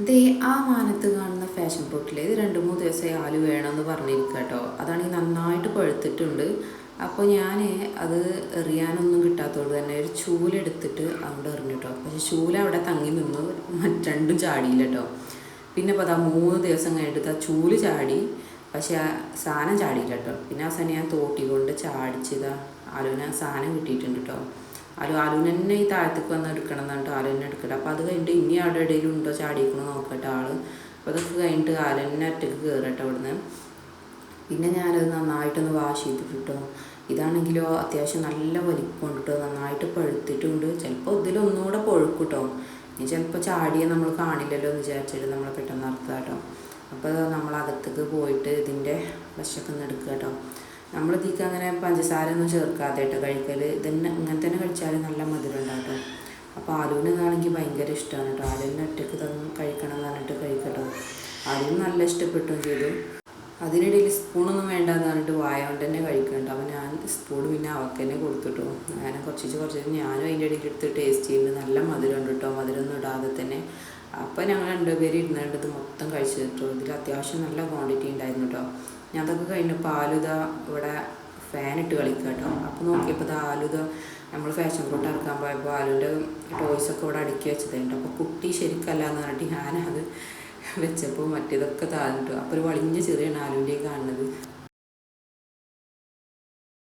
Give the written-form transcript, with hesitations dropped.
ദേ ആ മാനത്ത് കാണുന്ന ഫാഷൻ ഫ്രൂട്ടിൽ ഇത് 2-3 ദിവസമായി ആല് വേണമെന്ന് പറഞ്ഞിരിക്കുക കേട്ടോ. അതാണെങ്കിൽ നന്നായിട്ട് പഴുത്തിട്ടുണ്ട്. അപ്പോൾ ഞാൻ അത് എറിയാനൊന്നും കിട്ടാത്തതുകൊണ്ട് തന്നെ ഒരു ചൂലെടുത്തിട്ട് അവിടെ എറിഞ്ഞു കേട്ടോ. പക്ഷേ ചൂല അവിടെ തങ്ങി നിന്ന് രണ്ടും ചാടിയില്ല കേട്ടോ. പിന്നെ അപ്പോൾ അതാ 3 ദിവസം കഴിഞ്ഞിട്ട് ആ ചൂല് ചാടി, പക്ഷേ ആ സാധനം ചാടിയില്ല കേട്ടോ. പിന്നെ ആ സാധനം ഞാൻ തോട്ടി കൊണ്ട് ചാടിച്ചതാ ആലുവിന് സാധനം കിട്ടിയിട്ടുണ്ട് കേട്ടോ. ആലുവിന് തന്നെ ഈ താഴത്തേക്ക് വന്ന് എടുക്കണം എന്നിട്ട് ആലു തന്നെ എടുക്കട്ടെ. അപ്പോൾ അത് കഴിഞ്ഞിട്ട് ഇനി അവിടെ ഇടയിലും ഉണ്ടോ ചാടിക്കണോ നോക്കട്ടെ ആള്. അപ്പോൾ അതൊക്കെ കഴിഞ്ഞിട്ട് ആലു തന്നെ ഒറ്റയ്ക്ക് കയറട്ടെ അവിടുന്ന്. പിന്നെ ഞാനത് നന്നായിട്ടൊന്ന് വാഷ് ചെയ്തിട്ട് കേട്ടോ. ഇതാണെങ്കിലോ അത്യാവശ്യം നല്ല വലിപ്പമുണ്ട് കേട്ടോ, നന്നായിട്ട് പഴുത്തിട്ടുണ്ട്. ചിലപ്പോൾ ഇതിലൊന്നുകൂടെ പഴുക്കും കേട്ടോ. ഇനി ചിലപ്പോൾ ചാടിയെ നമ്മൾ കാണില്ലല്ലോ എന്ന് വിചാരിച്ചിട്ട് നമ്മൾ പെട്ടെന്ന് നടത്തുക കേട്ടോ. അപ്പോൾ നമ്മൾ അകത്തേക്ക് പോയിട്ട് ഇതിൻ്റെ വശമൊക്കെ ഒന്ന് എടുക്കുക കേട്ടോ. നമ്മൾ ഇതിലേക്ക് അങ്ങനെ പഞ്ചസാര ഒന്നും ചേർക്കാതെ കേട്ടോ കഴിക്കൽ. ഇതന്നെ ഇങ്ങനെ തന്നെ കഴിച്ചാൽ നല്ല മധുരം ഉണ്ടാവും കേട്ടോ. അപ്പോൾ ആലുവിനാണെങ്കിൽ ഭയങ്കര ഇഷ്ടമാണ് കേട്ടോ. ആലുവിന് ഒറ്റയ്ക്ക് കഴിക്കണം എന്ന് പറഞ്ഞിട്ട് കഴിക്കട്ടോ. ആലുവിന് നല്ല ഇഷ്ടപ്പെട്ടും ചെയ്തു. അതിനിടയിൽ സ്പൂണൊന്നും വേണ്ടെന്ന് പറഞ്ഞിട്ട് വായ കൊണ്ട് തന്നെ കഴിക്കുന്നുണ്ട്. അപ്പോൾ ഞാൻ സ്പൂൺ പിന്നെ അവൾക്ക് തന്നെ കൊടുത്തിട്ടോ. ഞാൻ കുറച്ച് ഞാനും അതിൻ്റെ ഇടയിൽ എടുത്ത് ടേസ്റ്റ് ചെയ്യുന്നുണ്ട്. നല്ല മധുരം ഉണ്ട് കേട്ടോ, മധുരമൊന്നും ഇടാതെ തന്നെ. അപ്പോൾ ഞങ്ങൾ 2 പേര് ഇരുന്നിട്ട് ഇത് മൊത്തം കഴിച്ചു കേട്ടോ. ഇതിൽ അത്യാവശ്യം നല്ല ക്വാണ്ടിറ്റി ഉണ്ടായിരുന്നു കേട്ടോ. ഞാൻ അതൊക്കെ കഴിഞ്ഞപ്പോൾ ആലുദ ഇവിടെ ഫാനിട്ട് കളിക്കുക കേട്ടോ. അപ്പോൾ നോക്കിയപ്പോൾ ഇത് ആലുദ നമ്മൾ ഫാഷൻ ഫ്രൂട്ട് ഇറക്കാൻ പോയപ്പോൾ ആലുവിൻ്റെ ടോയ്സൊക്കെ ഇവിടെ അടുക്കി വെച്ചതുണ്ട്. അപ്പോൾ കുട്ടി ശരിക്കല്ല എന്ന് പറഞ്ഞിട്ട് ഞാനത് വെച്ചപ്പോൾ മറ്റേതൊക്കെ താഴ്ന്നിട്ടു. അപ്പോൾ ഒരു വളിഞ്ഞ ചെറിയാണ് ആലുവിൻ്റെ കാണുന്നത്.